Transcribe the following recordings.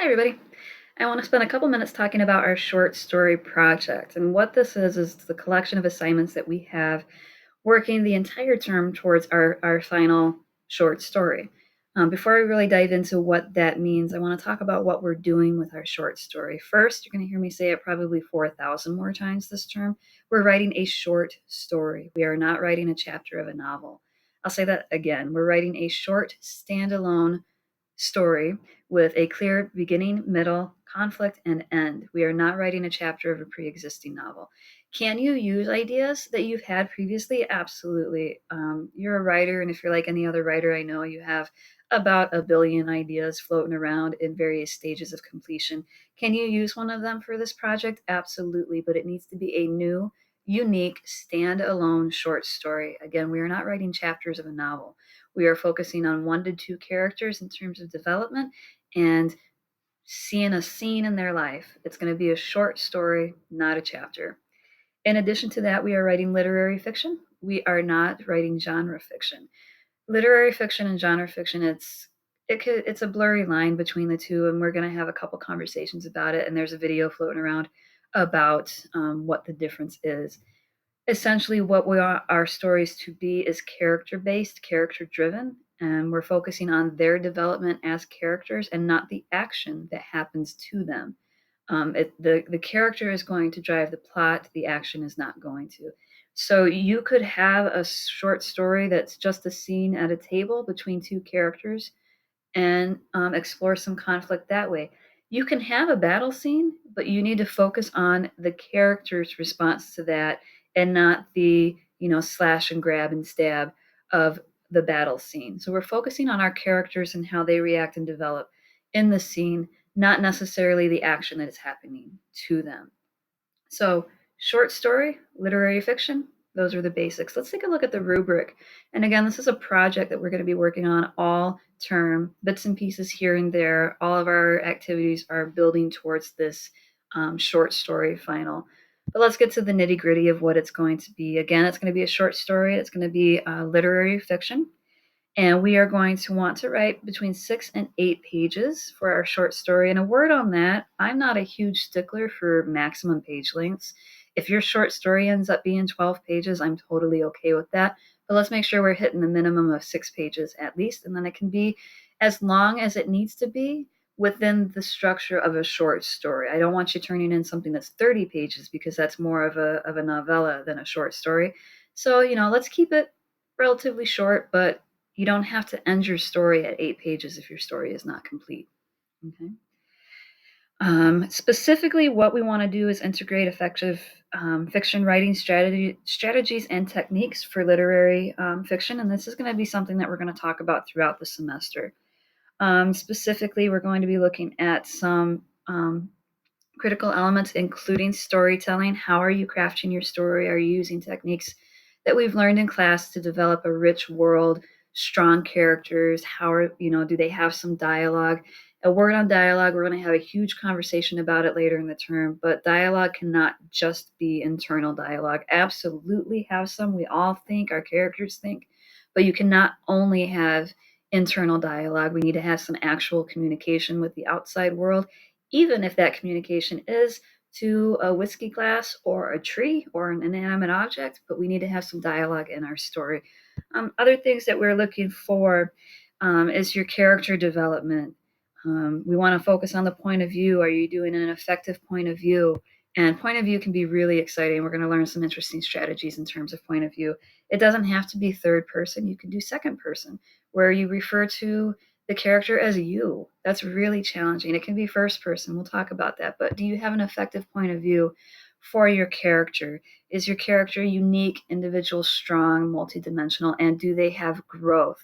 Hi, everybody. I want to spend a couple minutes talking about our short story project. And what this is the collection of assignments that we have working the entire term towards our final short story. Before I really dive into what that means, I want to talk about what we're doing with our short story. First, you're going to hear me say it probably 4,000 more times this term. We're writing a short story. We are not writing a chapter of a novel. I'll say that again. We're writing a short, standalone story with a clear beginning, middle, conflict, and end. We are not writing a chapter of a pre existing novel. Can you use ideas that you've had previously? Absolutely. You're a writer, and if you're like any other writer I know, you have about a billion ideas floating around in various stages of completion. Can you use one of them for this project? Absolutely, but it needs to be a new, unique, standalone short story. Again, we are not writing chapters of a novel. We are focusing on 1 to 2 characters in terms of development and seeing a scene in their life. It's going to be a short story, not a chapter. In addition to that, we are writing literary fiction. We are not writing genre fiction. Literary fiction and genre fiction, it's a blurry line between the two, and we're going to have a couple conversations about it. And there's a video floating around about what the difference is. Essentially, what we want our stories to be is character based, character driven, and we're focusing on their development as characters and not the action that happens to them. The character is going to drive the plot, the action is not going to. So you could have a short story that's just a scene at a table between 2 characters and explore some conflict that way. You can have a battle scene, but you need to focus on the character's response to that and not the, slash and grab and stab of the battle scene. So we're focusing on our characters and how they react and develop in the scene, not necessarily the action that is happening to them. So, short story, literary fiction, those are the basics. Let's take a look at the rubric. And again, this is a project that we're going to be working on all term, bits and pieces here and there. All of our activities are building towards this short story final. But let's get to the nitty gritty of what it's going to be. Again, it's going to be a short story, it's going to be literary fiction. And we are going to want to write between 6 and 8 pages for our short story. And a word on that, I'm not a huge stickler for maximum page lengths. If your short story ends up being 12 pages, I'm totally okay with that. But let's make sure we're hitting the minimum of 6 pages at least. And then it can be as long as it needs to be within the structure of a short story. I don't want you turning in something that's 30 pages because that's more of a novella than a short story. So, let's keep it relatively short, but you don't have to end your story at 8 pages if your story is not complete. Okay. Specifically, what we want to do is integrate effective fiction writing strategies and techniques for literary fiction, and this is going to be something that we're going to talk about throughout the semester. Specifically, we're going to be looking at some critical elements, including storytelling. How are you crafting your story? Are you using techniques that we've learned in class to develop a rich world, strong characters? Do they have some dialogue? A word on dialogue, we're going to have a huge conversation about it later in the term, but dialogue cannot just be internal dialogue. Absolutely have some. We all think, our characters think, but you cannot only have internal dialogue. We need to have some actual communication with the outside world, even if that communication is to a whiskey glass or a tree or an inanimate object, but we need to have some dialogue in our story. Other things that we're looking for is your character development. We want to focus on the point of view. Are you doing an effective point of view? And point of view can be really exciting. We're going to learn some interesting strategies in terms of point of view. It doesn't have to be third person. You can do second person, where you refer to the character as you. That's really challenging. It can be first person. We'll talk about that. But do you have an effective point of view for your character? Is your character unique, individual, strong, multidimensional? And do they have growth?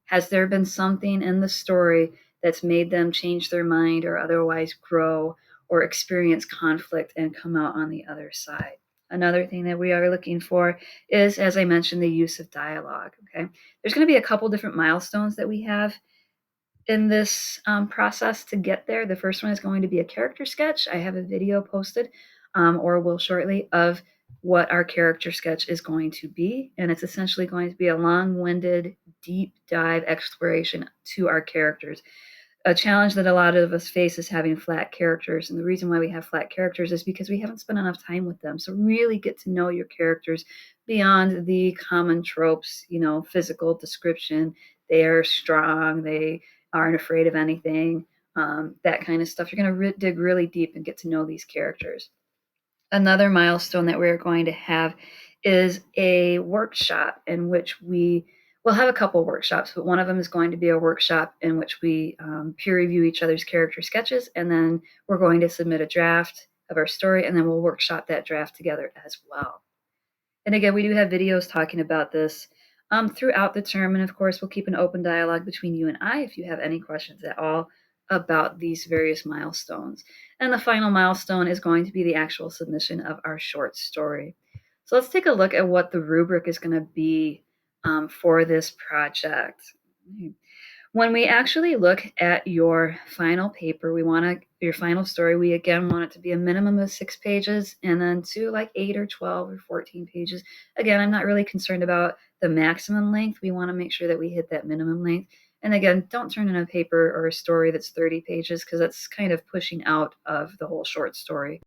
Has there been something in the story that's made them change their mind or otherwise grow or experience conflict and come out on the other side? Another thing that we are looking for is, as I mentioned, the use of dialogue. Okay, there's going to be a couple different milestones that we have in this process to get there. The first one is going to be a character sketch. I have a video posted, or will shortly, of what our character sketch is going to be. And it's essentially going to be a long-winded, deep dive exploration to our characters. A challenge that a lot of us face is having flat characters. And the reason why we have flat characters is because we haven't spent enough time with them. So really get to know your characters beyond the common tropes, physical description. They are strong. They aren't afraid of anything. That kind of stuff. You're going to dig really deep and get to know these characters. Another milestone that we're going to have is a workshop in which we'll have a couple workshops, but one of them is going to be a workshop in which we peer review each other's character sketches, and then we're going to submit a draft of our story, and then we'll workshop that draft together as well. And again, we do have videos talking about this throughout the term, and of course, we'll keep an open dialogue between you and I if you have any questions at all about these various milestones. And the final milestone is going to be the actual submission of our short story. So let's take a look at what the rubric is going to be for this project. When we actually look at your final paper, your final story, we again want it to be a minimum of 6 pages and then to like 8 or 12 or 14 pages. Again, I'm not really concerned about the maximum length. We want to make sure that we hit that minimum length. And again, don't turn in a paper or a story that's 30 pages because that's kind of pushing out of the whole short story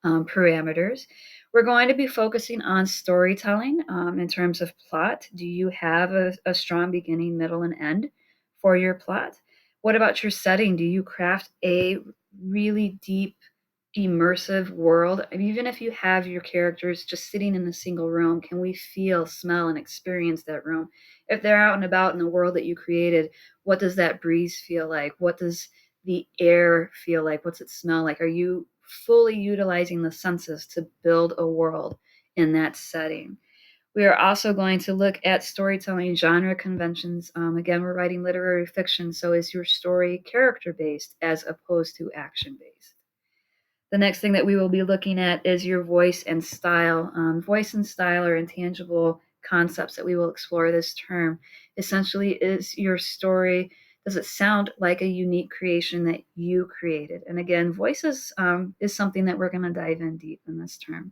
parameters. We're going to be focusing on storytelling in terms of plot. Do you have a strong beginning, middle, and end for your plot? What about your setting? Do you craft a really deep, immersive world? I mean, even if you have your characters just sitting in a single room, can we feel, smell, and experience that room? If they're out and about in the world that you created, what does that breeze feel like? What does the air feel like? What's it smell like? Are you fully utilizing the senses to build a world in that setting? We are also going to look at storytelling genre conventions. Again, we're writing literary fiction, so is your story character-based as opposed to action-based? The next thing that we will be looking at is your voice and style. Voice and style are intangible concepts that we will explore this term. Essentially, is your story, does it sound like a unique creation that you created? And again, voices is something that we're going to dive in deep in this term.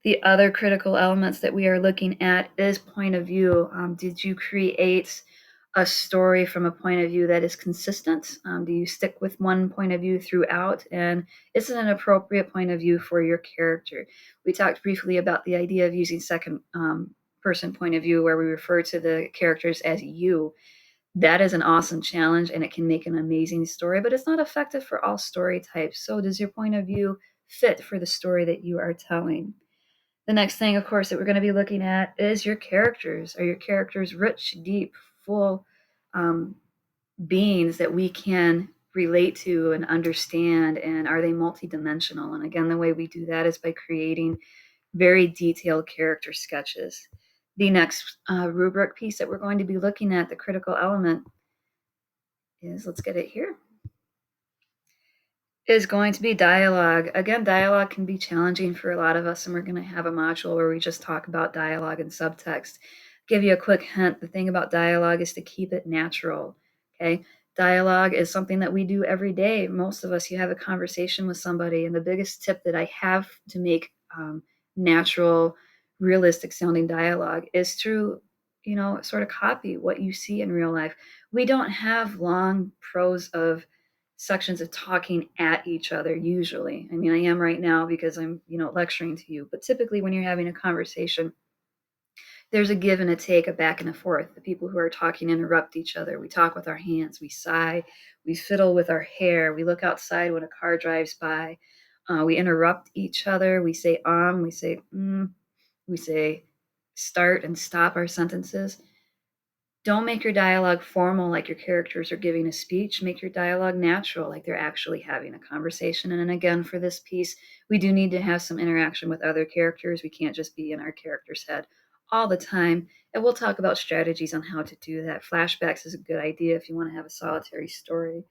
The other critical elements that we are looking at is point of view. Did you create a story from a point of view that is consistent? Do you stick with one point of view throughout? And is it an appropriate point of view for your character? We talked briefly about the idea of using second person point of view where we refer to the characters as you. That is an awesome challenge and it can make an amazing story, but it's not effective for all story types. So does your point of view fit for the story that you are telling? The next thing, of course, that we're going to be looking at is your characters. Are your characters rich, deep, full beings that we can relate to and understand? And are they multidimensional? And again, the way we do that is by creating very detailed character sketches. The next rubric piece that we're going to be looking at, the critical element, is, let's get it here, is going to be dialogue. Again, dialogue can be challenging for a lot of us, and we're going to have a module where we just talk about dialogue and subtext. Give you a quick hint. The thing about dialogue is to keep it natural. Okay. Dialogue is something that we do every day. Most of us, you have a conversation with somebody, and the biggest tip that I have to make natural, realistic sounding dialogue is to, sort of copy what you see in real life. We don't have long prose of sections of talking at each other usually. I mean, I am right now because I'm, lecturing to you, but typically when you're having a conversation, there's a give and a take, a back and a forth. The people who are talking interrupt each other. We talk with our hands, we sigh, we fiddle with our hair, we look outside when a car drives by, we interrupt each other, we say we say we say start and stop our sentences. Don't make your dialogue formal like your characters are giving a speech. Make your dialogue natural like they're actually having a conversation. And then again, for this piece, we do need to have some interaction with other characters. We can't just be in our character's head all the time. And we'll talk about strategies on how to do that. Flashbacks is a good idea if you want to have a solitary story.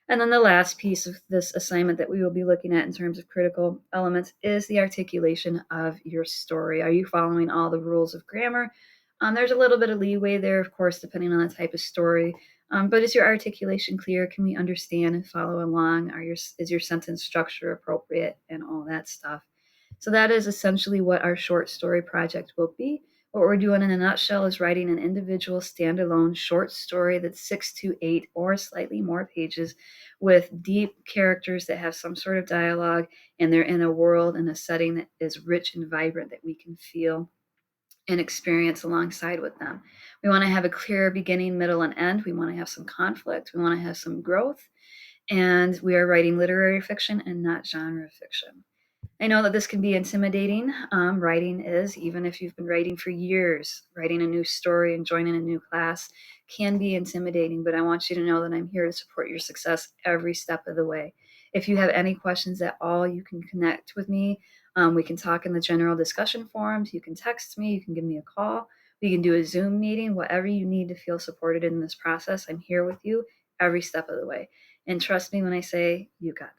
And then the last piece of this assignment that we will be looking at in terms of critical elements is the articulation of your story. Are you following all the rules of grammar? There's a little bit of leeway there, of course, depending on the type of story. But is your articulation clear? Can we understand and follow along? Is your sentence structure appropriate and all that stuff? So that is essentially what our short story project will be. What we're doing in a nutshell is writing an individual standalone short story that's 6 to 8 or slightly more pages with deep characters that have some sort of dialogue, and they're in a world and a setting that is rich and vibrant that we can feel and experience alongside with them. We want to have a clear beginning, middle, and end. We want to have some conflict. We want to have some growth. And we are writing literary fiction and not genre fiction. I know that this can be intimidating. Writing is, even if you've been writing for years, writing a new story and joining a new class can be intimidating, but I want you to know that I'm here to support your success every step of the way. If you have any questions at all, you can connect with me. We can talk in the general discussion forums. You can text me. You can give me a call. We can do a Zoom meeting, whatever you need to feel supported in this process. I'm here with you every step of the way. And trust me when I say you got